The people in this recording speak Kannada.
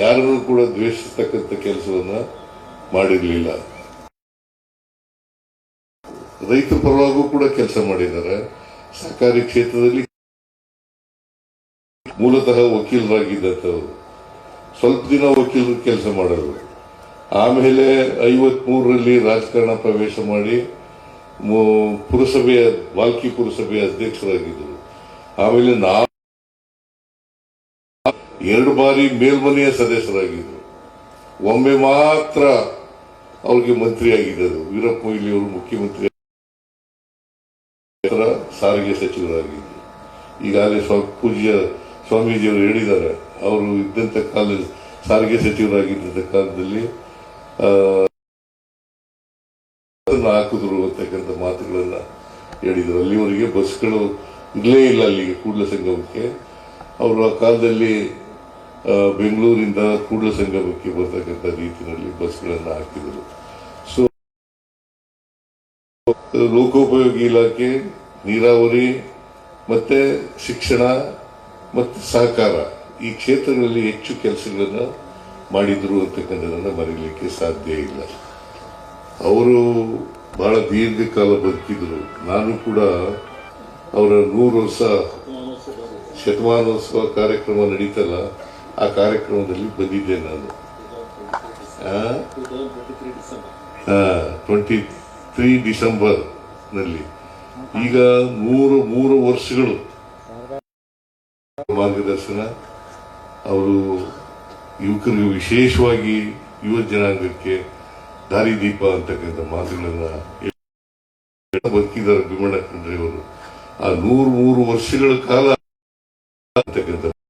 ಯಾರನ್ನೂ ಕೂಡ ದ್ವೇಷಿಸತಕ್ಕಂಥ ಕೆಲಸವನ್ನ ಮಾಡಿರಲಿಲ್ಲ. ರೈತರ ಪರವಾಗೂ ಕೂಡ ಕೆಲಸ ಮಾಡಿದ್ದಾರೆ. ಸರ್ಕಾರಿ ಕ್ಷೇತ್ರದಲ್ಲಿ ಮೂಲತಃ ವಕೀಲರಾಗಿದ್ದಂಥವ್ರು, ಸ್ವಲ್ಪ ದಿನ ವಕೀಲರು ಕೆಲಸ ಮಾಡೋರು. ಆಮೇಲೆ 53ರಲ್ಲಿ ರಾಜಕಾರಣ ಪ್ರವೇಶ ಮಾಡಿ ಪುರಸಭೆಯ ಬಾಲ್ಕಿ ಪುರಸಭೆಯ ಅಧ್ಯಕ್ಷರಾಗಿದ್ದರು. ಆಮೇಲೆ 2 ಬಾರಿ ಮೇಲ್ಮನೆಯ ಸದಸ್ಯರಾಗಿದ್ದರು. ಒಮ್ಮೆ ಮಾತ್ರ ಅವ್ರಿಗೆ ಮಂತ್ರಿ ಆಗಿದ್ದರು. ವೀರಪ್ಪ ಮೊಯ್ಲಿ ಅವರು ಮುಖ್ಯಮಂತ್ರಿ, ಸಾರಿಗೆ ಸಚಿವರಾಗಿದ್ದರು. ಈಗಾಗಲೇ ಪೂಜ್ಯ ಸ್ವಾಮೀಜಿಯವರು ಹೇಳಿದ್ದಾರೆ, ಅವರು ಇದ್ದಂತ ಕಾಲ ಸಾರಿಗೆ ಸಚಿವರಾಗಿದ್ದಂತ ಕಾಲದಲ್ಲಿ ಹಾಕಿದ್ರು ಅಂತಕ್ಕಂಥ ಮಾತುಗಳನ್ನ ಹೇಳಿದರು. ಅಲ್ಲಿವರೆಗೆ ಬಸ್ಗಳು ಇರಲೇ ಇಲ್ಲ ಅಲ್ಲಿಗೆ ಕೂಡಲ ಸಂಗಮಕ್ಕೆ. ಅವರು ಆ ಕಾಲದಲ್ಲಿ ಬೆಂಗಳೂರಿಂದ ಕೂಡಲ ಸಂಗಮಕ್ಕೆ ಬರ್ತಕ್ಕಂಥ ರೀತಿಯಲ್ಲಿ ಬಸ್ಗಳನ್ನು ಹಾಕಿದರು. ಸೊ ಲೋಕೋಪಯೋಗಿ ಇಲಾಖೆ, ನೀರಾವರಿ ಮತ್ತೆ ಶಿಕ್ಷಣ ಮತ್ತು ಸಹಕಾರ ಈ ಕ್ಷೇತ್ರಗಳಲ್ಲಿ ಹೆಚ್ಚು ಕೆಲಸಗಳನ್ನು ಮಾಡಿದ್ರು ಅಂತಕ್ಕಂಥದನ್ನ ಮರೀಲಿಕ್ಕೆ ಸಾಧ್ಯ ಇಲ್ಲ. ಅವರು ಬಹಳ ದೀರ್ಘಕಾಲ ಬದುಕಿದ್ರು. ನಾನು ಕೂಡ ಅವರ 100 ವರ್ಷ ಶತಮಾನೋತ್ಸವ ಕಾರ್ಯಕ್ರಮ ನಡೀತಲ್ಲ, ಆ ಕಾರ್ಯಕ್ರಮದಲ್ಲಿ ಬಂದಿದ್ದೆ ನಾನು. 23 ಡಿಸೆಂಬರ್ ನಲ್ಲಿ. ಈಗ 3 ವರ್ಷಗಳು ಮಾರ್ಗದರ್ಶನ. ಅವರು ಯುವಕರಿಗೆ, ವಿಶೇಷವಾಗಿ ಯುವ ಜನಾಂಗಕ್ಕೆ ದಾರಿದೀಪ ಅಂತಕ್ಕಂಥ ಮಾತುಗಳನ್ನ ಬದುಕಿದ್ದಾರೆ ಭೀಮಣ್ಣ ಖಂಡ್ರೆ ಅವರು. ಆ 103 ವರ್ಷಗಳ ಕಾಲ